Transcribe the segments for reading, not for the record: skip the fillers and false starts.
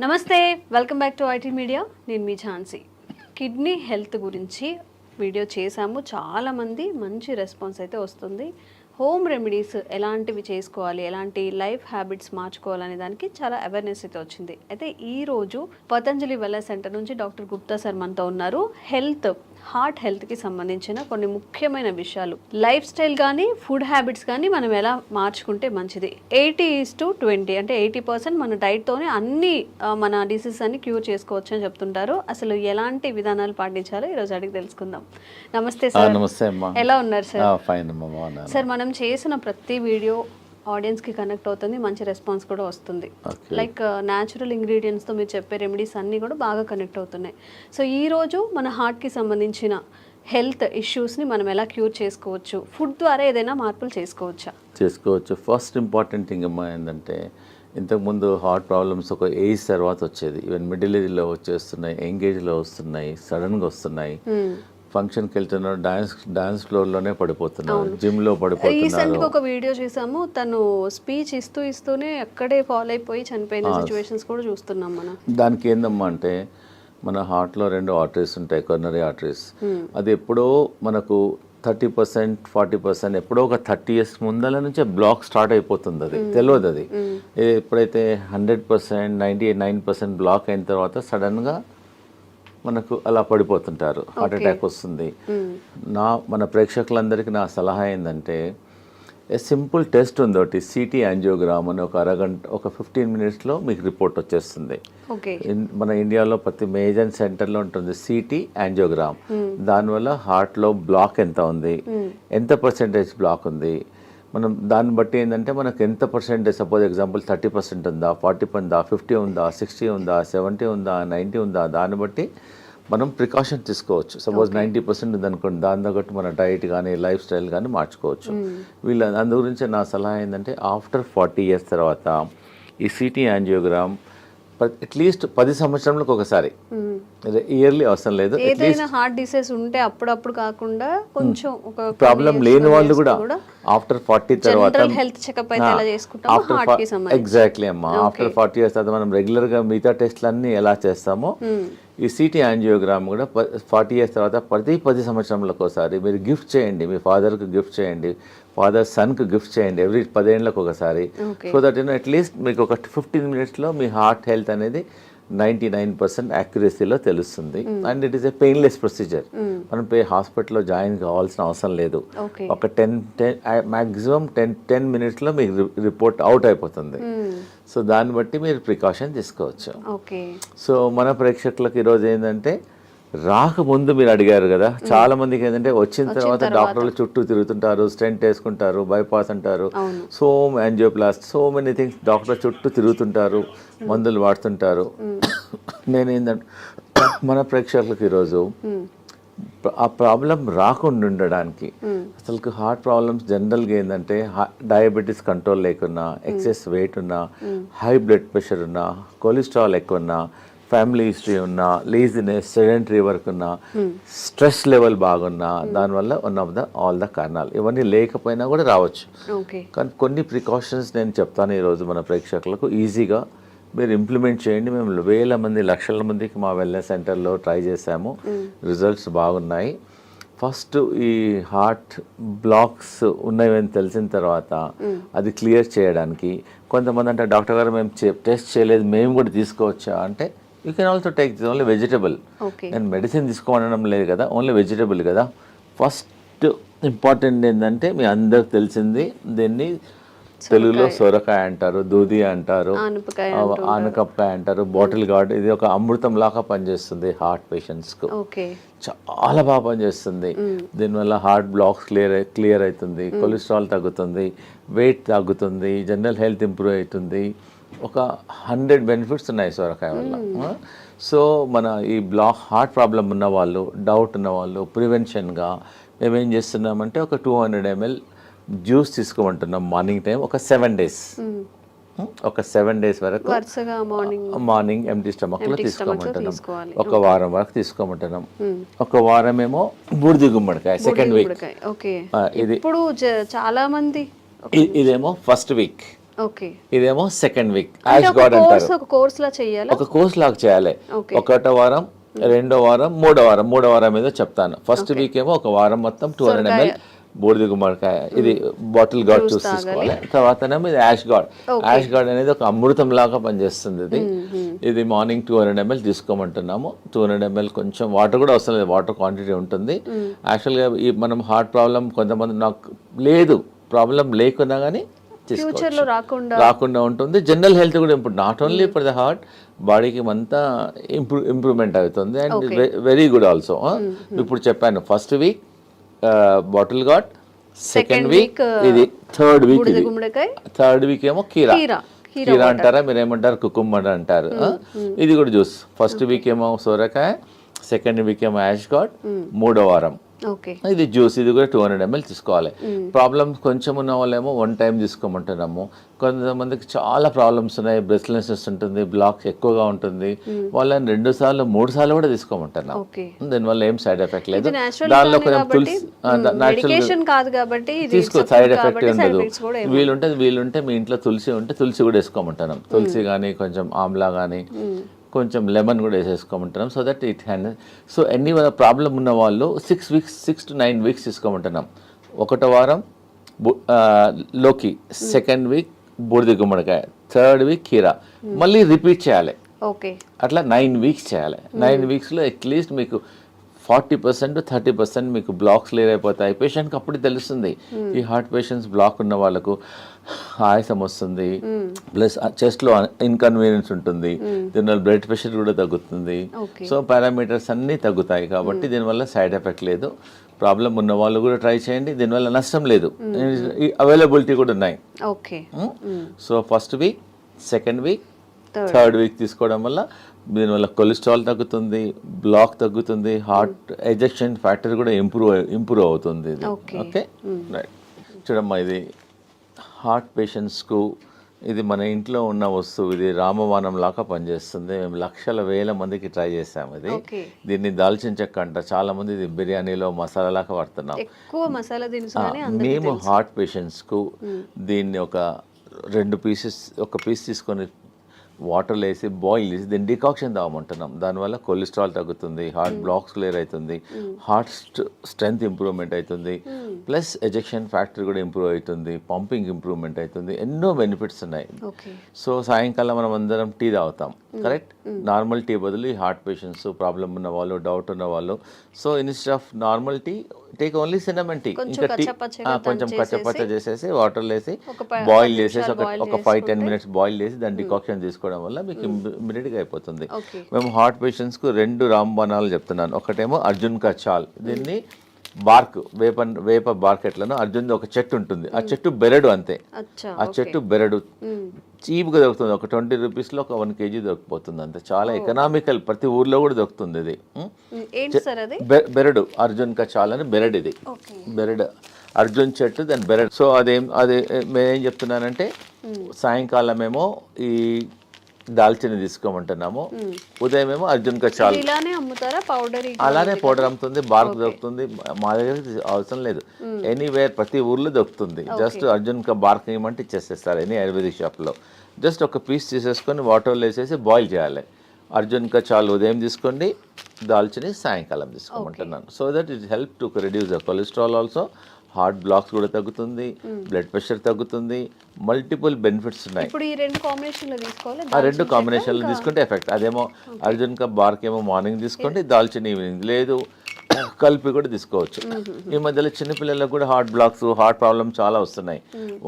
నమస్తే, welcome back to IT media. నేను మీ Jhansi. Kidney health గురించి వీడియో చేశాము. చాలామంది మంచి రెస్పాన్స్ అయితే వస్తుంది. హోమ్ రెమెడీస్ ఎలాంటివి చేసుకోవాలి, ఎలాంటి లైఫ్ హ్యాబిట్స్ మార్చుకోవాలనే దానికి చాలా అవేర్నెస్ అయితే వచ్చింది. అయితే ఈరోజు పతంజలి వెల్నెస్ సెంటర్ నుంచి డాక్టర్ గుప్తా సార్ మనతో ఉన్నారు. హార్ట్ హెల్త్కి సంబంధించిన కొన్ని ముఖ్యమైన విషయాలు, లైఫ్ స్టైల్ కానీ ఫుడ్ హ్యాబిట్స్ కానీ మనం ఎలా మార్చుకుంటే మంచిది. 80:20 అంటే 80% మన డైట్తోనే అన్ని మన డిసీజెస్ అన్ని క్యూర్ చేసుకోవచ్చు అని చెప్తుంటారు. అసలు ఎలాంటి విధానాలు పాటించాలో ఈరోజు అడిగి తెలుసుకుందాం. నమస్తే సార్. నమస్తే అమ్మా. ఎలా ఉన్నారు సార్? ఫైన్ అమ్మా. సార్, మనం చేసిన ప్రతి వీడియో ఆడియన్స్కి కనెక్ట్ అవుతుంది, మంచి రెస్పాన్స్ కూడా వస్తుంది. లైక్ న్యాచురల్ ఇంగ్రీడియంట్స్తో మీరు చెప్పే రెమెడీస్ అన్నీ కూడా బాగా కనెక్ట్ అవుతున్నాయి. సో ఈరోజు మన హార్ట్కి సంబంధించిన హెల్త్ ఇష్యూస్ని మనం ఎలా క్యూర్ చేసుకోవచ్చు, ఫుడ్ ద్వారా ఏదైనా మార్పులు చేసుకోవచ్చు. ఫస్ట్ ఇంపార్టెంట్ థింగ్ అమ్మా ఏంటంటే, ఇంతకుముందు హార్ట్ ప్రాబ్లమ్స్ ఒక ఏజ్ తర్వాత వచ్చేది. ఈవెన్ మిడిల్ ఏజ్లో వచ్చేస్తున్నాయి, యంగ్ ఏజ్లో వస్తున్నాయి, సడన్గా వస్తున్నాయి. ఫంక్షన్కి వెళ్తున్నారు, డాన్స్ ఫ్లోర్లోనే పడిపోతున్నారు, జిమ్లో పడిపోతున్నారు. రీసెంట్గా ఒక వీడియో చూసాము, తను స్పీచ్ ఇస్తూనే అక్కడే ఫాలో అయిపోయి చనిపోయిన సిచ్యువేషన్స్ కూడా చూస్తున్నాం మనం. దానికి ఏందమ్మా అంటే, మన హార్ట్లో 2 ఆర్టరీస్ ఉంటాయి, కొరనరీ ఆర్టరీస్. అది ఎప్పుడో మనకు 30%, 40% ఎప్పుడో ఒక 30 years ముందల నుంచే బ్లాక్ స్టార్ట్ అయిపోతుంది. అది తెలియదు. అది ఎప్పుడైతే 100%, 99% బ్లాక్ అయిన తర్వాత సడన్గా మనకు అలా పడిపోతుంటారు, హార్ట్ అటాక్ వస్తుంది. మన ప్రేక్షకులందరికీ నా సలహా ఏంటంటే, సింపుల్ టెస్ట్ ఉంది ఒకటి, సిటీ యాంజియోగ్రామ్ అని. ఒక అరగంట, ఒక 15 minutesలో మీకు రిపోర్ట్ వచ్చేస్తుంది. మన ఇండియాలో ప్రతి మేజర్ సెంటర్లో ఉంటుంది సిటీ యాంజియోగ్రామ్. దానివల్ల హార్ట్లో బ్లాక్ ఎంత ఉంది, ఎంత పర్సెంటేజ్ బ్లాక్ ఉంది, మనం దాన్ని బట్టి ఏంటంటే మనకు ఎంత పర్సెంటేజ్, సపోజ్ ఎగ్జాంపుల్ 30% ఉందా, 40 ఉందా, 50 ఉందా, 60 ఉందా, 70 ఉందా, 90 ఉందా, దాన్ని బట్టి మనం ప్రికాషన్ తీసుకోవచ్చు. సపోజ్ 90% ఉందనుకోండి, దాని తగ్గట్టు మన డైట్ కానీ లైఫ్ స్టైల్ కానీ మార్చుకోవచ్చు. అందు గురించి నా సలహా ఏంటంటే, ఆఫ్టర్ 40 years తర్వాత ఈ సిటీ యాంజియోగ్రామ్ అట్లీస్ట్ 10 సంవత్సరాలకు ఒకసారి, ఇయర్లీ అవసరం లేదు. ఏదైనా హార్ట్ డిసీజ్ ఉంటే అప్పుడప్పుడు కాకుండా కొంచెం ఒక ప్రాబ్లం లేని వాళ్ళు కూడా ఆఫ్టర్ 40 తర్వాత హెల్త్ చెకప్ అయితే ఎలా చేసుకుంటామో హార్ట్ కి సంబంధించి. ఎగ్జాక్ట్లీ అమ్మా. ఆఫ్టర్ 40 years తర్వాత మనం రెగ్యులర్గా మిగతా టెస్ట్లన్నీ ఎలా చేస్తామో, ఈ సిటీ యాంజియోగ్రామ్ కూడా 40 years తర్వాత ప్రతి 10 సంవత్సరాలకు ఒకసారి మీరు గిఫ్ట్ చేయండి. మీ ఫాదర్కి గిఫ్ట్ చేయండి, ఫాదర్ సన్కి గిఫ్ట్ చేయండి, ఎవ్రీ 10 ఏళ్ళకు ఒకసారి. సో దట్ అట్లీస్ట్ మీకు ఒక 15 minutesలో మీ హార్ట్ హెల్త్ అనేది 99% యాక్యురసీలో తెలుస్తుంది. And it is a painless procedure. మనం హాస్పిటల్లో జాయిన్ కావాల్సిన అవసరం లేదు. ఒక 10 minutesలో మీకు రిపోర్ట్ అవుట్ అయిపోతుంది. సో దాన్ని బట్టి మీరు ప్రికాషన్ తీసుకోవచ్చు. సో మన ప్రేక్షకులకు ఈరోజు ఏంటంటే, రాకముందు మీరు అడిగారు కదా, చాలా మందికి ఏంటంటే వచ్చిన తర్వాత డాక్టర్లు చుట్టూ తిరుగుతుంటారు, స్టెంట్ వేసుకుంటారు, బైపాస్ అంటారు, so angioplast, so many things, doctor చుట్టూ తిరుగుతుంటారు, మందులు వాడుతుంటారు. నేనేంటంటే, మన ప్రేక్షకులకు ఈరోజు ఆ ప్రాబ్లం రాకుండా ఉండడానికి, అసలు హార్ట్ ప్రాబ్లమ్స్ జనరల్గా ఏంటంటే, డయాబెటీస్ కంట్రోల్ లేకున్నా, ఎక్సెస్ వెయిట్ ఉన్నా, హై బ్లడ్ ప్రెషర్ ఉన్నా, కొలెస్ట్రాల్ ఎక్కువ ఉన్నా, ఫ్యామిలీ హిస్టరీ ఉన్నా, లేజినెస్, సెడెంటరీ వర్క్ ఉన్నా, స్ట్రెస్ లెవెల్ బాగున్నా, దానివల్ల ఆల్ ద కారణాలు. ఇవన్నీ లేకపోయినా కూడా రావచ్చు. కానీ కొన్ని ప్రికాషన్స్ నేను చెప్తాను ఈరోజు మన ప్రేక్షకులకు, ఈజీగా మీరు ఇంప్లిమెంట్ చేయండి. మేము వేల మంది, లక్షల మందికి మా వెల్నెస్ సెంటర్లో ట్రై చేసాము, రిజల్ట్స్ బాగున్నాయి. ఫస్ట్ ఈ హార్ట్ బ్లాక్స్ ఉన్నాయని తెలిసిన తర్వాత అది క్లియర్ చేయడానికి, కొంతమంది అంటే, డాక్టర్ గారు మేము టెస్ట్ చేయలేదు, మేము కూడా తీసుకోవచ్చా అంటే, you can also take this only vegetable. నేను మెడిసిన్ తీసుకోవడం లేదు కదా, ఓన్లీ వెజిటబుల్ కదా. ఫస్ట్ ఇంపార్టెంట్ ఏంటంటే, మీ అందరికి తెలిసింది, దీన్ని తెలుగులో సొరకాయ అంటారు, దూది అంటారు, ఆనపకాయ అంటారు, బాటిల్ గార్డ్. ఇది ఒక అమృతం లాగా పనిచేస్తుంది హార్ట్ పేషెంట్స్కు. చాలా బాగా పనిచేస్తుంది. దీనివల్ల హార్ట్ బ్లాక్స్ క్లియర్ అవుతుంది, కొలెస్ట్రాల్ తగ్గుతుంది, వెయిట్ తగ్గుతుంది, జనరల్ హెల్త్ ఇంప్రూవ్ అవుతుంది. ఒక 100 benefits ఉన్నాయి సొరకాయ వల్ల. సో మన ఈ హార్ట్ ప్రాబ్లం ఉన్న వాళ్ళు, డౌట్ ఉన్న వాళ్ళు, ప్రివెన్షన్గా మేమేం చేస్తున్నామంటే, ఒక 200 ml జ్యూస్ తీసుకోమంటున్నాం మార్నింగ్ టైం, ఒక 7 days. ఒక 7 days వరకు మార్నింగ్ ఎంటీ స్టమక్లో తీసుకోమంటున్నాం. ఒక వారం వరకు తీసుకోమంటున్నాం. ఒక వారం ఏమో బూడిద గుమ్మడికాయ, సెకండ్ వీక్. ఇది ఇప్పుడు చాలా మంది ఇదేమో ఫస్ట్ వీక్, ఓకే. ఇదేమో సెకండ్ వీక్. అంటే యాష్ ఒక గార్డ్ కోర్స్ అంటారు. ఒక కోర్స్ లా చేయాలా? ఒక కోర్స్ లాగా చేయాలి. ఓకే. ఒకటో వారం, రెండో వారం, మూడో వారం మీద చెప్తాను. ఫస్ట్ వీక్ ఏమో ఒక వారం మొత్తం 200 ml బూడిద గుమ్మడికాయ, ఇది బాటిల్ గార్డ్ జ్యూస్ తీసుకోవాలి. తర్వాతనేమో ఇది యాష్ గార్డ్. యాష్ గార్డ్ అనేది ఒక అమృతం లాగా పనిచేస్తుంది. ఇది మార్నింగ్ 200 ml తీసుకోమంటున్నాము. 200 ml కొంచెం వాటర్ కూడా అవసరం లేదు, వాటర్ క్వాంటిటీ ఉంటుంది. యాక్చువల్గా ఈ మనం హార్ట్ ప్రాబ్లం కొంతమంది నాకు లేదు, ప్రాబ్లం లేకున్నా కానీ ఫ్యూచర్ లో రాకుండా ఉంటుంది. జనరల్ హెల్త్ కూడా improve, not only for the heart, బాడీకి అంతా ఇంప్రూవ్మెంట్ అవుతుంది. And very good also. ఇప్పుడు చెప్పాను first week bottle gourd, second week ఇది, థర్డ్ వీక్ ఏమో కీరా అంటారా, మీరు ఏమంటారు కుకుంబర్ అంటారు. ఇది కూడా జ్యూస్. ఫస్ట్ వీక్ ఏమో సోరకాయ, సెకండ్ వీక్ ఏమో యాష్ గార్డ్, మూడో వారం ఇది జ్యూస్. ఇది కూడా 200 ml తీసుకోవాలి. ప్రాబ్లమ్స్ కొంచెం ఉన్న వాళ్ళేమో 1 time తీసుకోమంటున్నాము. కొంతమందికి చాలా ప్రాబ్లమ్స్ ఉన్నాయి, బ్రెస్ట్లెస్నెస్ ఉంటుంది, బ్లాక్స్ ఎక్కువగా ఉంటుంది, వాళ్ళని 2 సార్లు 3 సార్లు కూడా తీసుకోమంటున్నాం. దీనివల్ల ఏం సైడ్ ఎఫెక్ట్ లేదు. దానిలో కొంచెం తులసి తీసుకో, సైడ్ ఎఫెక్ట్ ఉండదు. వీలుంటే మీ ఇంట్లో తులసి ఉంటే తులసి కూడా వేసుకోమంటున్నాం. తులసి కానీ కొంచెం ఆమ్లా కానీ కొంచెం లెమన్ కూడా వేసేసుకోమంటున్నాం. So that it hand. So ఎన్ని ప్రాబ్లం ఉన్న వాళ్ళు 6 to 9 weeks తీసుకోమంటున్నాం. ఒకటో వారం లోకి, సెకండ్ వీక్ బూడిద గుమ్మడికాయ, థర్డ్ వీక్ కీరా, మళ్ళీ రిపీట్ చేయాలి. అట్లా 9 weeks చేయాలి. 9 weeksలో అట్లీస్ట్ మీకు 40% to 30% మీకు బ్లాక్స్ క్లియర్ అయిపోతాయి. పేషెంట్కి అప్పుడు తెలుస్తుంది. ఈ హార్ట్ పేషెంట్స్ బ్లాక్ ఉన్న వాళ్ళకు ఆయాసం వస్తుంది, ప్లస్ చెస్ట్లో ఇన్కన్వీనియన్స్ ఉంటుంది, దీనివల్ల బ్లడ్ ప్రెషర్ కూడా తగ్గుతుంది. సో పారామీటర్స్ అన్నీ తగ్గుతాయి. కాబట్టి దీనివల్ల సైడ్ ఎఫెక్ట్ లేదు. ప్రాబ్లం ఉన్న వాళ్ళు కూడా ట్రై చేయండి, దీనివల్ల నష్టం లేదు. అవైలబిలిటీ కూడా ఉన్నాయి. So first week, second week, third week తీసుకోవడం వల్ల దీనివల్ల కొలెస్ట్రాల్ తగ్గుతుంది, బ్లాక్ తగ్గుతుంది, హార్ట్ ఎజెక్షన్ ఫ్యాక్టర్ కూడా ఇంప్రూవ్ అవుతుంది. Okay right. చూడమ్మా, ఇది హార్ట్ పేషెంట్స్కు ఇది మన ఇంట్లో ఉన్న వస్తువు. ఇది రామబాణం లాగా పనిచేస్తుంది. మేము లక్షల వేల మందికి ట్రై చేసాము. ఇది దీన్ని దాల్చిన చెక్క అంట, చాలా మంది ఇది బిర్యానీలో మసాలా లాగా వాడుతున్నాం. మేము హార్ట్ పేషెంట్స్కు దీన్ని ఒక 2 pieces, ఒక పీస్ తీసుకొని వాటర్లో వేసి బాయిల్ చేసి దీన్ని డికాక్షన్ తాగమంటున్నాం. దానివల్ల కొలెస్ట్రాల్ తగ్గుతుంది, హార్ట్ బ్లాక్స్ క్లియర్ అవుతుంది, హార్ట్ స్ట్రెంగ్త్ ఇంప్రూవ్మెంట్ అవుతుంది, ప్లస్ ఎజెక్షన్ ఫ్యాక్టర్ కూడా ఇంప్రూవ్ అవుతుంది, పంపింగ్ ఇంప్రూవ్మెంట్ అవుతుంది. ఎన్నో బెనిఫిట్స్ ఉన్నాయి. సో సాయంకాలం మనం అందరం టీ తాగుతాం, కరెక్ట్? నార్మల్ టీ బదులు ఈ హార్ట్ పేషెంట్స్, ప్రాబ్లం ఉన్న వాళ్ళు, డౌట్ ఉన్న వాళ్ళు, so instead of normal tea take only cinnamon tea. ఇంకా టీ కొంచెం కచ్చపచ్చ చేసేసి వాటర్లో వేసి బాయిల్ చేసేసి ఒక 5-10 minutes బాయిల్ చేసి దాన్ని డికాక్షన్ తీసుకోవడం వల్ల మీకు ఇమ్మీడియట్గా అయిపోతుంది. మేము హార్ట్ పేషెంట్స్కు 2 రాంబాణాలు చెప్తున్నాను. ఒకటేమో అర్జున్ కా చాల్, దీన్ని బార్క్, వేప బార్క్ ఎట్లను అర్జున్ ఒక చెట్టు ఉంటుంది, ఆ చెట్టు బెరడు అంతే. ఆ చెట్టు బెరడు చీప్గా దొరుకుతుంది. ఒక 20 rupeesలో ఒక 1 kg దొరికిపోతుంది అంతే. చాలా ఎకనామికల్, ప్రతి ఊర్లో కూడా దొరుకుతుంది. ఇది బెరడు, అర్జున్ కా చాల్ అని బెరడు. ఇది బెరడు, అర్జున్ చెట్టు, దాని బెరడు. సో అదే నేనేం చెప్తున్నానంటే సాయంకాలం ఏమో ఈ దాల్చిన తీసుకోమంటున్నాము, ఉదయం ఏమో అర్జున్ కా చాల్. అలానే పౌడర్ అమ్ముతుంది, బార్క్ దొరుకుతుంది. మా దగ్గర అవసరం లేదు, ఎనీవేర్ ప్రతి ఊర్లో దొరుకుతుంది. జస్ట్ అర్జున్ కా బార్క్ ఏమంటే ఇచ్చేసేస్తారు ఎనీ ఆయుర్వేదిక్ షాప్లో. జస్ట్ ఒక పీస్ తీసేసుకొని వాటర్లో వేసేసి బాయిల్ చేయాలి. అర్జున్ కా చాల్ ఉదయం తీసుకోండి, దాల్చిని సాయంకాలం తీసుకోమంటున్నాను. So that it help to reduce the cholesterol also, heart blocks కూడా తగ్గుతుంది, బ్లడ్ ప్రెషర్ తగ్గుతుంది, మల్టిపుల్ బెనిఫిట్స్ ఉన్నాయి. ఇప్పుడు ఈ 2 కాంబినేషన్లో తీసుకోవాలి. ఆ 2 కాంబినేషన్లో తీసుకుంటే ఎఫెక్ట్. అదేమో అర్జున్ కా బార్క్ ఏమో మార్నింగ్ తీసుకోండి, దాల్చిన ఈవినింగ్, లేదు కలిపి కూడా తీసుకోవచ్చు. ఈ మధ్యలో చిన్నపిల్లలకు కూడా హార్ట్ బ్లాక్స్, హార్ట్ ప్రాబ్లమ్ చాలా వస్తున్నాయి.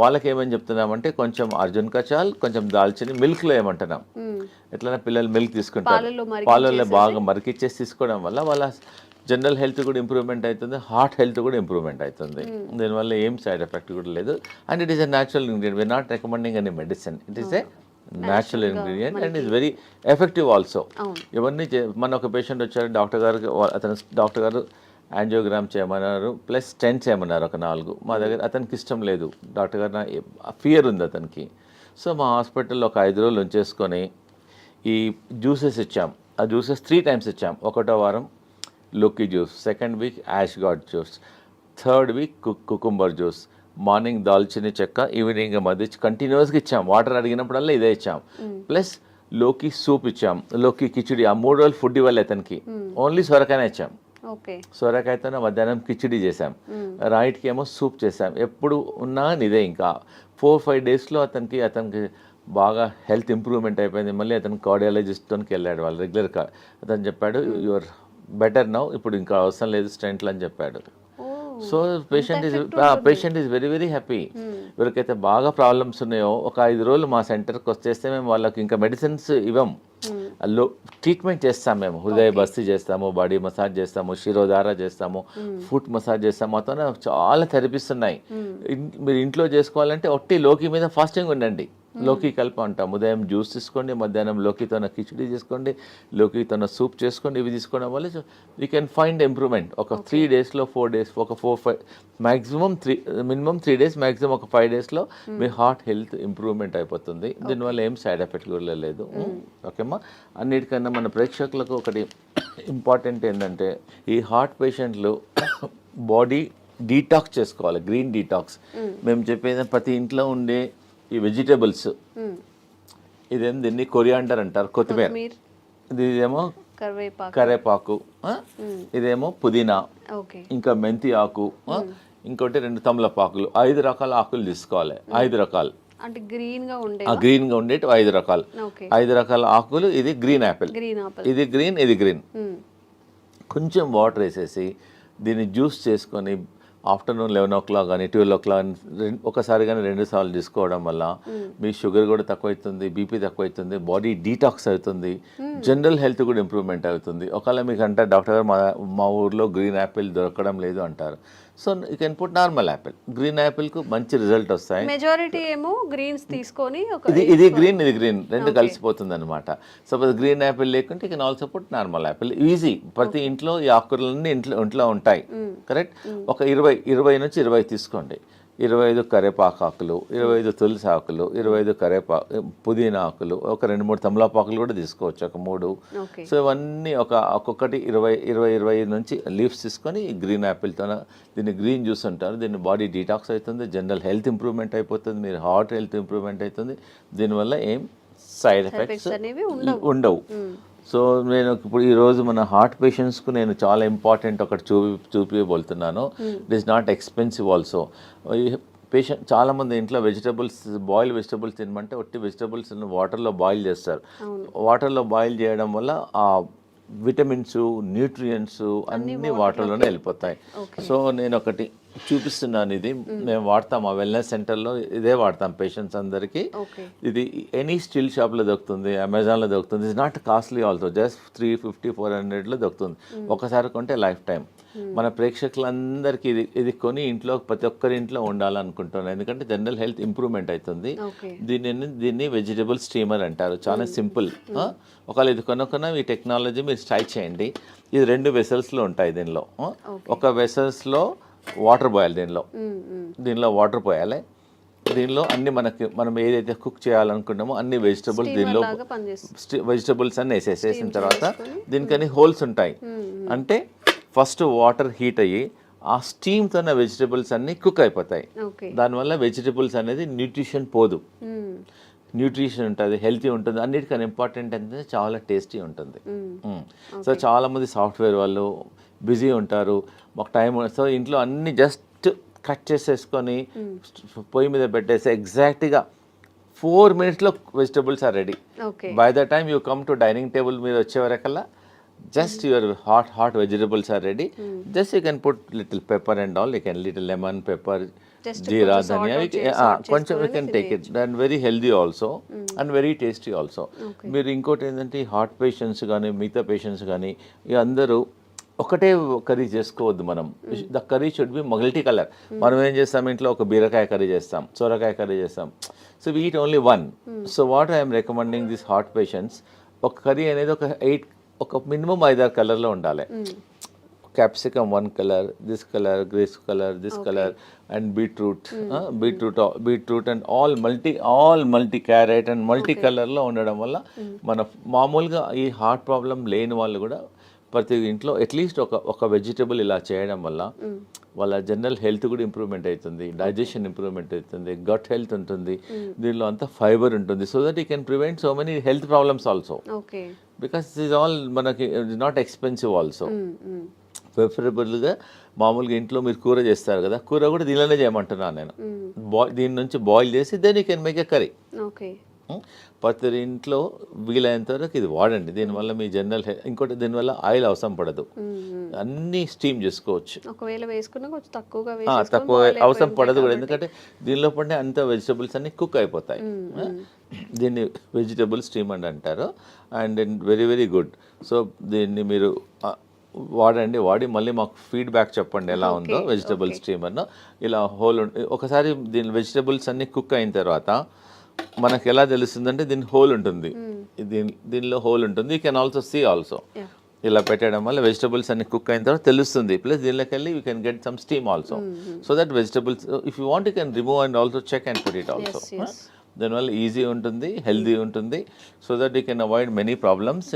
వాళ్ళకి ఏమని చెప్తున్నామంటే కొంచెం అర్జున్ కా చాల్, కొంచెం దాల్చిని మిల్క్లో ఏమంటున్నాం. ఎట్లైనా పిల్లలు మిల్క్ తీసుకుంటారు, పాలల్లో బాగా మరికిచ్చేసి తీసుకోవడం వల్ల వాళ్ళ జనరల్ హెల్త్ కూడా ఇంప్రూవ్మెంట్ అవుతుంది, హార్ట్ హెల్త్ కూడా ఇంప్రూవ్మెంట్ అవుతుంది. దీనివల్ల ఏం సైడ్ ఎఫెక్ట్ కూడా లేదు. And it is a natural ingredient. We are not recommending any medicine. It is a natural ingredient and is very effective also. ఇవన్నీ మన ఒక పేషెంట్ వచ్చారు, డాక్టర్ గారు యాంజియోగ్రామ్ చేయమన్నారు, ప్లస్ స్టెంట్ చేయమన్నారు ఒక 4. మా దగ్గర అతనికి ఇష్టం లేదు, డాక్టర్ గారు ఫియర్ ఉంది అతనికి. సో మా హాస్పిటల్లో ఒక 5 రోజులు ఉంచేసుకొని ఈ జ్యూసెస్ ఇచ్చాం. ఆ జ్యూసెస్ 3 times ఇచ్చాం. ఒకటో వారం లోకి juice, second week ash gourd juice, third week cucumber juice, morning దాల్చిన చెక్క, ఈవినింగ్ మధ్య కంటిన్యూస్గా ఇచ్చాం. వాటర్ అడిగినప్పుడల్లా ఇదే ఇచ్చాం. ప్లస్ లోకి సూప్ ఇచ్చాం, లోకి కిచిడి. ఆ 3 రోజులు ఫుడ్ ఇవ్వాలి అతనికి, ఓన్లీ సొరకాయనే ఇచ్చాం. సొరకాయతోనే మధ్యాహ్నం కిచిడి చేసాం, రైట్కి ఏమో సూప్ చేసాం. ఎప్పుడు ఉన్నా ఇదే. ఇంకా 4-5 డేస్లో అతనికి బాగా హెల్త్ ఇంప్రూవ్మెంట్ అయిపోయింది. మళ్ళీ అతను కార్డియాలజిస్ట్కి వెళ్ళాడు, వాళ్ళు రెగ్యులర్గా. అతను చెప్పాడు యువర్ బెటర్ నౌ, ఇప్పుడు ఇంకా అవసరం లేదు స్టెంట్లు అని చెప్పాడు. So patient is very very happy. ఎవరికైతే బాగా ప్రాబ్లమ్స్ ఉన్నాయో ఒక 5 రోజులు మా సెంటర్కి వచ్చేస్తే మేము వాళ్ళకి ఇంకా మెడిసిన్స్ ఇవ్వం, ట్రీట్మెంట్ చేస్తాం. మేము హృదయ బస్తీ చేస్తాము, బాడీ మసాజ్ చేస్తాము, శిరోధార చేస్తాము, ఫుట్ మసాజ్ చేస్తాము. మొత్తం చాలా థెరపీస్ ఉన్నాయి. మీరు ఇంట్లో చేసుకోవాలంటే ఒట్టి లోకి మీద ఫాస్టింగ్ ఉండండి. లోకి కల్ప అంటాం. ఉదయం జ్యూస్ తీసుకోండి, మధ్యాహ్నం లోకితోన కిచిడి చేసుకోండి, లోకితోన సూప్ చేసుకోండి. ఇవి తీసుకోవడం వల్ల యూ కెన్ ఫైండ్ ఇంప్రూవ్మెంట్. ఒక 3 డేస్లో 4 డేస్, ఒక 4-5 మ్యాక్సిమం 3, మినిమం 3 డేస్, మ్యాక్సిమం ఒక 5 డేస్లో మీ హార్ట్ హెల్త్ ఇంప్రూవ్మెంట్ అయిపోతుంది. దీనివల్ల ఏం సైడ్ ఎఫెక్ట్ కూడా లేదు. ఓకేమ్మా. అన్నిటికన్నా మన ప్రేక్షకులకు ఒకటి ఇంపార్టెంట్ ఏంటంటే, ఈ హార్ట్ పేషెంట్లు బాడీ డీటాక్స్ చేసుకోవాలి, గ్రీన్ డీటాక్స్. మేము చెప్పేది ప్రతి ఇంట్లో ఉండే ఈ వెజిటేబుల్స్, ఇదేం దీన్ని కొరియాండర్ అంటారు, కొత్తిమీర. ఇదేమో కరేపాకు, ఇదేమో పుదీనా, ఇంకా మెంతి ఆకు, ఇంకోటి 2 తమలపాకులు. 5 రకాల ఆకులు తీసుకోవాలి. 5 రకాలు అంటే గ్రీన్ గా ఉండేటి 5 రకాలు. 5 రకాల ఆకులు. ఇది గ్రీన్ యాపిల్, ఇది గ్రీన్, ఇది గ్రీన్. కొంచెం వాటర్ వేసేసి దీన్ని జ్యూస్ చేసుకొని ఆఫ్టర్నూన్ 11 o'clock కానీ 12 o'clock ఒకసారి కానీ 2 సార్లు తీసుకోవడం వల్ల మీ షుగర్ కూడా తక్కువ అవుతుంది, బీపీ తక్కువ అవుతుంది, బాడీ డీటాక్స్ అవుతుంది, జనరల్ హెల్త్ కూడా ఇంప్రూవ్మెంట్ అవుతుంది. ఒకవేళ మీకు అంటే డాక్టర్ గారు మా ఊర్లో గ్రీన్ యాపిల్ దొరకడం లేదు అంటారు. So you can put normal apple. Green యాపిల్కు మంచి రిజల్ట్ వస్తాయి. మెజారిటీ ఏమో గ్రీన్స్ తీసుకొని ఇది గ్రీన్, ఇది గ్రీన్, రెండు కలిసిపోతుంది అనమాట. సపోజ్ గ్రీన్ యాపిల్ లేకుంటే you can also put normal Apple. Easy. ప్రతి ఇంట్లో ఈ ఆకుకూరలన్నీ ఇంట్లో ఉంటాయి. కరెక్ట్. ఒక 20 నుంచి 20 తీసుకోండి. 25 కరేపాకు ఆకులు, 25 తులసి ఆకులు, 25 పుదీనా ఆకులు, ఒక 2-3 తమలపాకులు కూడా తీసుకోవచ్చు, ఒక 3. సో ఇవన్నీ ఒక్కొక్కటి 20 నుంచి లీవ్స్ తీసుకొని గ్రీన్ యాపిల్తో, దీన్ని గ్రీన్ జ్యూస్ అంటారు. దీన్ని బాడీ డీటాక్స్ అవుతుంది, జనరల్ హెల్త్ ఇంప్రూవ్మెంట్ అయిపోతుంది, మీరు హార్ట్ హెల్త్ ఇంప్రూవ్మెంట్ అవుతుంది. దీనివల్ల ఏం సైడ్ ఎఫెక్ట్స్ ఉండవు. సో నేను ఇప్పుడు ఈరోజు మన హార్ట్ పేషెంట్స్కు నేను చాలా ఇంపార్టెంట్ ఒకటి చూపించబోతున్నాను. It is not expensive also. Patient చాలామంది ఇంట్లో బాయిల్ వెజిటబుల్స్ తినమంటే ఒట్టి వెజిటబుల్స్ వాటర్లో బాయిల్ చేస్తారు. వాటర్లో బాయిల్ చేయడం వల్ల ఆ విటమిన్స్, న్యూట్రియంట్స్ అన్నీ వాటర్లోనే వెళ్ళిపోతాయి. సో నేను ఒకటి చూపిస్తున్నాను. ఇది మేము వాడతాం, ఆ వెల్నెస్ సెంటర్లో ఇదే వాడతాం పేషెంట్స్ అందరికీ. ఇది ఎనీ స్టీల్ షాప్లో దొరుకుతుంది, అమెజాన్లో దొరుకుతుంది. It's not costly also, just 350-400లో దొరుకుతుంది. ఒకసారి కొంటే లైఫ్ టైం. మన ప్రేక్షకులందరికీ ఇది ఇంట్లో ప్రతి ఒక్కరి ఇంట్లో ఉండాలనుకుంటున్నాను, ఎందుకంటే జనరల్ హెల్త్ ఇంప్రూవ్మెంట్ అవుతుంది. దీన్ని వెజిటబుల్ స్టీమర్ అంటారు. చాలా సింపుల్. ఒకవేళ ఇది కొనుక్కున్న ఈ టెక్నాలజీ మీరు ట్రై చేయండి. ఇది 2 వెసల్స్లో ఉంటాయి. దీనిలో ఒక వెసల్స్లో వాటర్ పోయాలి, దీనిలో వాటర్ పోయాలి. దీనిలో అన్ని మనం ఏదైతే కుక్ చేయాలనుకున్నామో అన్ని వెజిటబుల్స్ అన్ని వేసేసిన తర్వాత దీనికని హోల్స్ ఉంటాయి. అంటే ఫస్ట్ వాటర్ హీట్ అయ్యి ఆ స్టీమ్తోన్న వెజిటబుల్స్ అన్ని కుక్ అయిపోతాయి. దానివల్ల వెజిటబుల్స్ అనేది న్యూట్రిషన్ పోదు, న్యూట్రిషన్ ఉంటుంది, హెల్తీ ఉంటుంది. అన్నిటికన్నా ఇంపార్టెంట్ ఏంటంటే చాలా టేస్టీ ఉంటుంది. సో చాలామంది సాఫ్ట్వేర్ వాళ్ళు బిజీ ఉంటారు, మాకు టైం. సో ఇంట్లో అన్ని జస్ట్ కట్ చేసేసుకొని పొయ్యి మీద పెట్టేసి ఎగ్జాక్ట్గా 4 minutesలో vegetables are ready. By the time you come to dining table మీద వచ్చే వరకల్లా just your hot vegetables are ready. Just you can put little pepper and all, you can little lemon, pepper, jeera, dhania, కొంచెం you can take it. And very healthy also and very tasty also. మీరు ఇంకోటి ఏంటంటే heart patients కానీ మిగతా patients కానీ అందరూ ఒకటే curry చేసుకోవద్దు. మనం the curry should be multi colour. మనం ఏం చేస్తాం, ఇంట్లో ఒక బీరకాయ కర్రీ చేస్తాం, సొరకాయ కర్రీ చేస్తాం. So we eat only one. So what I'm recommending this heart patients, ఒక కర్రీ అనేది ఒక మినిమం 5-6 కలర్లో ఉండాలి. Capsicum 1 colour, this colour, green colour, this colour, and beetroot and all multi carrot and multi కలర్లో ఉండడం వల్ల మన మామూలుగా ఈ హార్ట్ ప్రాబ్లం లేని వాళ్ళు కూడా ప్రతి ఇంట్లో అట్లీస్ట్ ఒక వెజిటబుల్ ఇలా చేయడం వల్ల వాళ్ళ జనరల్ హెల్త్ కూడా ఇంప్రూవ్మెంట్ అవుతుంది, డైజెషన్ ఇంప్రూవ్మెంట్ అవుతుంది, గట్ హెల్త్ ఉంటుంది, దీనిలో అంతా ఫైబర్ ఉంటుంది. So that you can prevent so many health problems also, because it all మనకి ఇట్స్ నాట్ ఎక్స్పెన్సివ్ ఆల్సో. ప్రిఫరబుల్గా మామూలుగా ఇంట్లో మీరు కూర చేస్తారు కదా, కూర కూడా దీనిలోనే చేయమంటున్నాను నేను. దీని నుంచి బాయిల్ చేసి then you can make a curry. ప్రతి ఇంట్లో వీలైనంత వరకు ఇది వాడండి. దీనివల్ల మీ జనరల్ ఇంకోటి దీనివల్ల ఆయిల్ అవసరం పడదు, అన్నీ స్టీమ్ చేసుకోవచ్చు. ఒకవేళ వేసుకున్నా కొంచెం తక్కువ అవసరం పడదు కూడా, ఎందుకంటే దీనిలో పడిన అంత వెజిటబుల్స్ అన్ని కుక్ అయిపోతాయి. దీన్ని వెజిటబుల్ స్టీమ్ అని అంటారు. And very very good. So దీన్ని మీరు వాడి మళ్ళీ మాకు ఫీడ్బ్యాక్ చెప్పండి ఎలా ఉందో వెజిటబుల్ స్టీమర్ను. ఇలా హోల్ ఒకసారి దీని వెజిటబుల్స్ అన్ని కుక్ అయిన తర్వాత మనకు ఎలా తెలుస్తుందంటే దీని హోల్ ఉంటుంది, దీనిలో హోల్ ఉంటుంది. You can also see also. ఇలా పెట్టడం వల్ల వెజిటబుల్స్ అన్ని కుక్ అయిన తర్వాత తెలుస్తుంది. ప్లస్ దీనిలోకి వెళ్ళి you can get some steam also. So that vegetables if you want you can remove and also check and put it also. దానివల్ల ఈజీ ఉంటుంది, హెల్దీ ఉంటుంది. So that you can avoid many problems.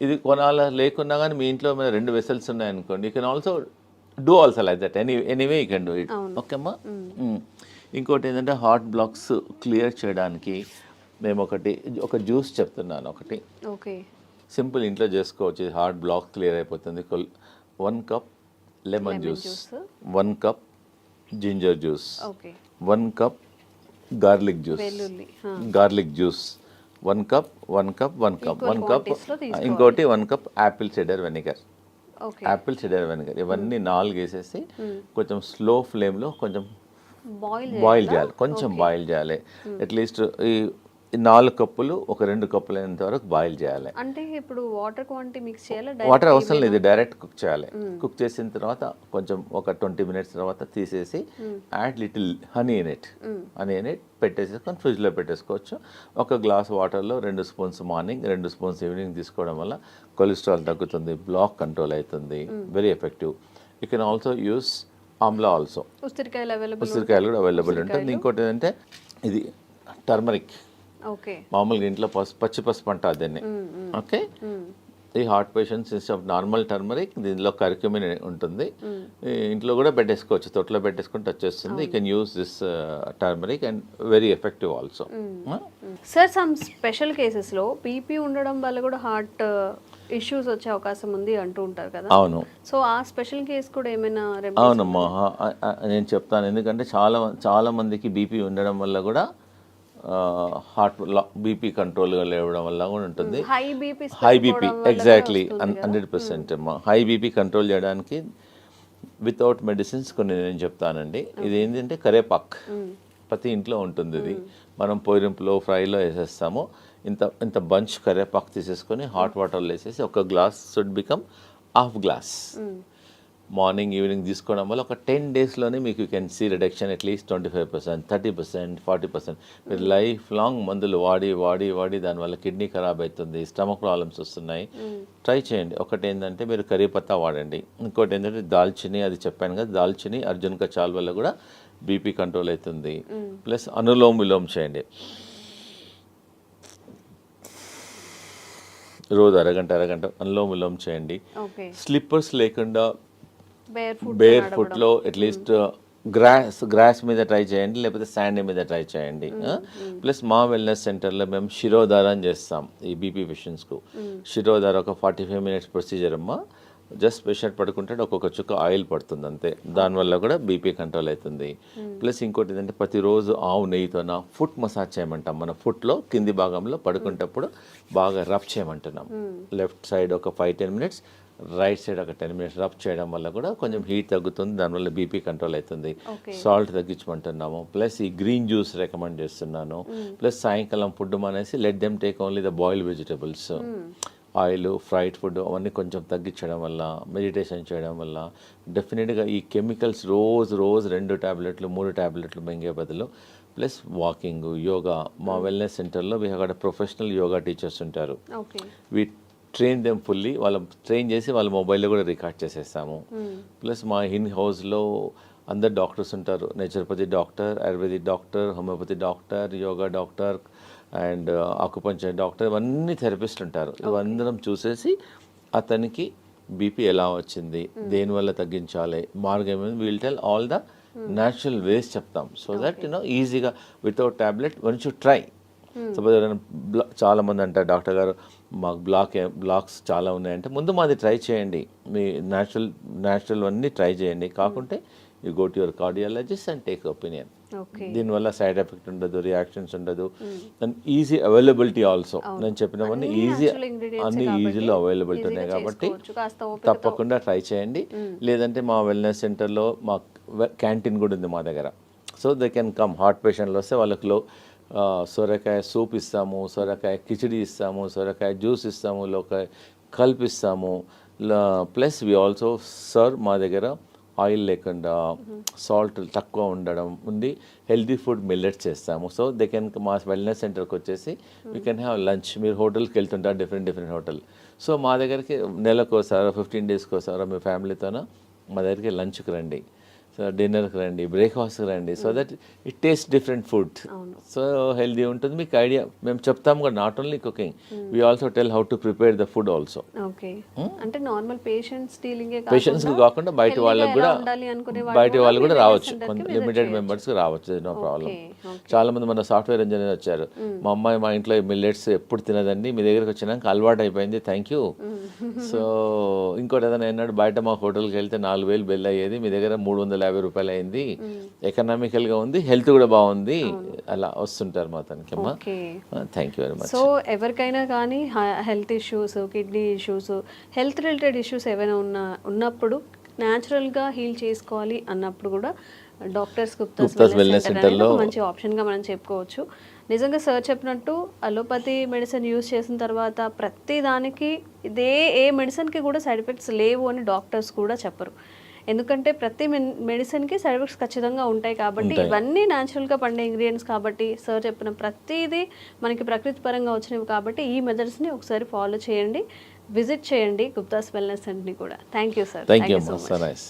ఇది కొనాల లేకున్నా కానీ మీ ఇంట్లో మన 2 vessels ఉన్నాయనుకోండి, you can also do also like that. Anyway you can do it. Okay అమ్మా. ఇంకోటి ఏంటంటే హార్ట్ బ్లాక్స్ క్లియర్ చేయడానికి మేము ఒక జ్యూస్ చెప్తున్నాను. ఒకటి సింపుల్ ఇంట్లో చేసుకోవచ్చు, హార్ట్ బ్లాక్ క్లియర్ అయిపోతుంది. 1 cup lemon juice, 1 cup ginger juice, 1 cup garlic juice, 1 cup ఇంకోటి 1 కప్ యాపిల్ సిడర్ వెనిగర్. ఇవన్నీ 4 వేసేసి కొంచెం స్లో ఫ్లేమ్లో కొంచెం బాయిల్ చేయాలి, కొంచెం బాయిల్ చేయాలి. అట్లీస్ట్ ఈ 4 కప్పులు ఒక 2 కప్పులు అయినంత వరకు బాయిల్ చేయాలి. అంటే ఇప్పుడు వాటర్ క్వాంటిటీ మిక్స్ చేయాలి? వాటర్ అవసరం లేదు, డైరెక్ట్ కుక్ చేయాలి. కుక్ చేసిన తర్వాత కొంచెం ఒక 20 మినిట్స్ తర్వాత తీసేసి add little honey in it పెట్టేసుకొని ఫ్రిడ్జ్లో పెట్టేసుకోవచ్చు. ఒక గ్లాస్ వాటర్లో 2 స్పూన్స్ మార్నింగ్, 2 స్పూన్స్ ఈవినింగ్ తీసుకోవడం వల్ల కొలెస్ట్రాల్ తగ్గుతుంది, బ్లాక్ కంట్రోల్ అవుతుంది. Very effective. You can also use Amla also. ఉసిరికాయలు కూడా అవైలబుల్ ఉంటుంది. ఇంకోటి ఏంటంటే ఇది టర్మరిక్. మామూలుగా ఇంట్లో పచ్చి పసుపు అంటారు దీన్ని. ఓకే, ఈ heart patients instead of normal turmeric దీనిలో కర్క్యూమిన్ ఉంటుంది. ఇంట్లో కూడా పెట్టేసుకోవచ్చు, తొట్లో పెట్టేసుకుంటే వచ్చేస్తుంది. You can use this turmeric and very effective also. Sir, some special కేసెస్లో బీపీ ఉండడం వల్ల కూడా హార్ట్ ఇష్యూస్ వచ్చే అవకాశం ఉంది అంటూ ఉంటారు కదా. అవును. సో ఆ స్పెషల్ కేసు కూడా ఏమైనా? అవునమ్మా, నేను చెప్తాను. ఎందుకంటే చాలా మందికి బీపీ ఉండడం వల్ల కూడా హార్ట్ బీపీ కంట్రోల్గా లేవడం వల్ల కూడా ఉంటుంది. హై బీపీ ఎగ్జాక్ట్లీ 100% అమ్మా. హై బీపీ కంట్రోల్ చేయడానికి వితౌట్ మెడిసిన్స్ కొన్ని నేను చెప్తానండి. ఇది ఏంటంటే కరేపాక్ ప్రతి ఇంట్లో ఉంటుంది. ఇది మనం పొయ్యింపులో ఫ్రైలో వేసేస్తాము. ఇంత బంచ్ కరేపాకు తీసేసుకొని హాట్ వాటర్లో వేసేసి ఒక glass should become half glass morning evening తీసుకోవడం వల్ల ఒక 10 డేస్లోనే మీకు you can see reduction at least 25%, 30%, 40%. మీరు లైఫ్ లాంగ్ మందులు వాడి దానివల్ల కిడ్నీ ఖరాబ్ అవుతుంది, స్టమక్ ప్రాబ్లమ్స్ వస్తున్నాయి. ట్రై చేయండి. ఒకటి ఏంటంటే మీరు కరీ పత్తా వాడండి. ఇంకోటి ఏంటంటే దాల్చిని, అది చెప్పాను కదా, దాల్చిని అర్జున్ కచాల్ వల్ల కూడా బీపీ కంట్రోల్ అవుతుంది. ప్లస్ అనులోమ్ విలోమ్ చేయండి. రోజు అరగంట అనులోమ్ విలోమ్ చేయండి. స్లిప్పర్స్ లేకుండా బేర్ ఫుట్లో అట్లీస్ట్ గ్రాస్ మీద ట్రై చేయండి, లేకపోతే శాండ్ మీద ట్రై చేయండి. ప్లస్ మా వెల్నెస్ సెంటర్లో మేము శిరోధారం చేస్తాం ఈ బీపీ పేషెంట్స్కు. శిరోధార ఒక 45 మినిట్స్ ప్రొసీజర్ అమ్మా. జస్ట్ పేషెంట్ పడుకుంటే ఒక్కొక్క చుక్క ఆయిల్ పడుతుంది అంతే. దానివల్ల కూడా బీపీ కంట్రోల్ అవుతుంది. ప్లస్ ఇంకోటి ఏంటంటే ప్రతిరోజు ఆవు నెయ్యితోన ఫుట్ మసాజ్ చేయమంటాం. మన ఫుట్లో కింది భాగంలో పడుకుంటప్పుడు బాగా రబ్ చేయమంటున్నాం. లెఫ్ట్ సైడ్ ఒక 5-10 మినిట్స్, రైట్ సైడ్ ఒక 10 మినిట్స్ రబ్ చేయడం వల్ల కూడా కొంచెం హీట్ తగ్గుతుంది, దానివల్ల బీపీ కంట్రోల్ అవుతుంది. సాల్ట్ తగ్గించమంటున్నాము. ప్లస్ ఈ గ్రీన్ జ్యూస్ రికమెండ్ చేస్తున్నాను. ప్లస్ సాయంకాలం ఫుడ్ మానేసి let them take only the boiled vegetables. Oil, fried food అవన్నీ కొంచెం తగ్గించడం వల్ల, మెడిటేషన్ చేయడం వల్ల డెఫినెట్గా ఈ కెమికల్స్ రోజు 2 టాబ్లెట్లు 3 టాబ్లెట్లు మింగే బదులు ప్లస్ వాకింగ్, యోగా. మా వెల్నెస్ సెంటర్లో we have got professional yoga teachers ఉంటారు. We train them fully. Train చేసి వాళ్ళ మొబైల్లో కూడా రికార్డ్ చేసేస్తాము. ప్లస్ మా ఇన్ హౌస్లో అందరు డాక్టర్స్ ఉంటారు. Naturopathy doctor, ayurvedic doctor, homeopathy doctor, yoga doctor and acupuncture doctor, ఇవన్నీ థెరపిస్ట్ ఉంటారు. ఇవందరం చూసేసి అతనికి బీపీ ఎలా వచ్చింది, దేనివల్ల తగ్గించాలి, మార్గం ఏమైంది, will tell all the natural ways చెప్తాం. సో దట్ ఈజీగా without tablet once you try. Suppose చాలా మంది అంటారు డాక్టర్ గారు మాకు బ్లాక్స్ చాలా ఉన్నాయంటే ముందు మాది ట్రై చేయండి, మీ న్యాచురల్ అన్నీ ట్రై చేయండి, కాకుంటే you go to your cardiologist and take opinion. దీనివల్ల సైడ్ ఎఫెక్ట్ ఉండదు, రియాక్షన్స్ ఉండదు, అండ్ ఈజీ అవైలబిలిటీ ఆల్సో. నేను చెప్పినవన్నీ అన్ని ఈజీలో అవైలబిలిటీ ఉన్నాయి కాబట్టి తప్పకుండా ట్రై చేయండి. లేదంటే మా వెల్నెస్ సెంటర్లో మా క్యాంటీన్ కూడా ఉంది మా దగ్గర. So they can come. Heart పేషెంట్లు వస్తే వాళ్ళకి సొరకాయ సూప్ ఇస్తాము, సొరకాయ కిచిడి ఇస్తాము, సొరకాయ జ్యూస్ ఇస్తాము, లోకాయ కల్పిస్తాము. ప్లస్ వి ఆల్సో సర్వ్ మా దగ్గర ఆయిల్ లేకుండా సాల్ట్ తక్కువ ఉండడం ఉంది, హెల్దీ ఫుడ్ మిల్లెట్స్ చేస్తాము. సో దే కెన్ మా వెల్నెస్ సెంటర్కి వచ్చేసి వీ కెన్ హ్యావ్ లంచ్. మీరు హోటల్కి వెళ్తుంటారు, డిఫరెంట్ హోటల్. సో మా దగ్గరికి నెలకోసారో 15 డేస్కి ఒకసారో మీ ఫ్యామిలీతోనో మా దగ్గరికి లంచ్కి రండి, సో డిన్నర్కి రండి, బ్రేక్ఫాస్ట్కి రండి. So that it taste different food, so healthy ఉంటుంది. మీకు ఐడియా మేము చెప్తాము కూడా, not only cooking, we also tell how to prepare the food also. Okay, అంటే నార్మల్ పేషెంట్స్కి కాకుండా బయట వాళ్ళకి కూడా రావచ్చు, లిమిటెడ్ మెంబర్స్కి రావచ్చు, నో ప్రాబ్లం. చాలా మంది మన సాఫ్ట్వేర్ ఇంజనీర్ వచ్చారు, మా అమ్మాయి మా ఇంట్లో మిల్లెట్స్ ఎప్పుడు తినదండి, మీ దగ్గరికి వచ్చినాక అలవాటు అయిపోయింది, థ్యాంక్ యూ. సో ఇంకోటి ఏదైనా అన్నాడు, బయట మా హోటల్కి వెళ్తే 4,000 బిల్ అయ్యేది, మీ దగ్గర 350 రూపాయలు అయింది, ఎకనామికల్గా ఉంది, హెల్త్ కూడా బాగుంది, అలా వస్తుంటారు మా తనకి. అమ్మా thank you very much. So ఎవరికైనా కానీ health issues, kidney issues, health related issues ఏవైనా ఉన్నప్పుడు న్యాచురల్గా హీల్ చేసుకోవాలి అన్నప్పుడు కూడా డాక్టర్స్ గుప్తాస్ వెల్నెస్ సెంటర్లో మంచి ఆప్షన్గా మనం చెప్పుకోవచ్చు. నిజంగా సార్ చెప్పినట్టు అలోపతి మెడిసిన్ యూస్ చేసిన తర్వాత ప్రతి దానికి ఏ మెడిసిన్కి కూడా సైడ్ ఎఫెక్ట్స్ లేవు అని డాక్టర్స్ కూడా చెప్పరు. ఎందుకంటే ప్రతి మెడిసిన్కి సైడ్ ఎఫెక్ట్స్ ఖచ్చితంగా ఉంటాయి కాబట్టి, ఇవన్నీ న్యాచురల్గా పండే ఇంగ్రీడియంట్స్ కాబట్టి, సార్ చెప్పిన ప్రతిదీ మనకి ప్రకృతి పరంగా వచ్చినవి కాబట్టి ఈ మెథడ్స్ని ఒకసారి ఫాలో చేయండి, విజిట్ చేయండి గుప్తాస్ వెల్నెస్ సెంటర్ని కూడా. Thank you sir. Thank you so much.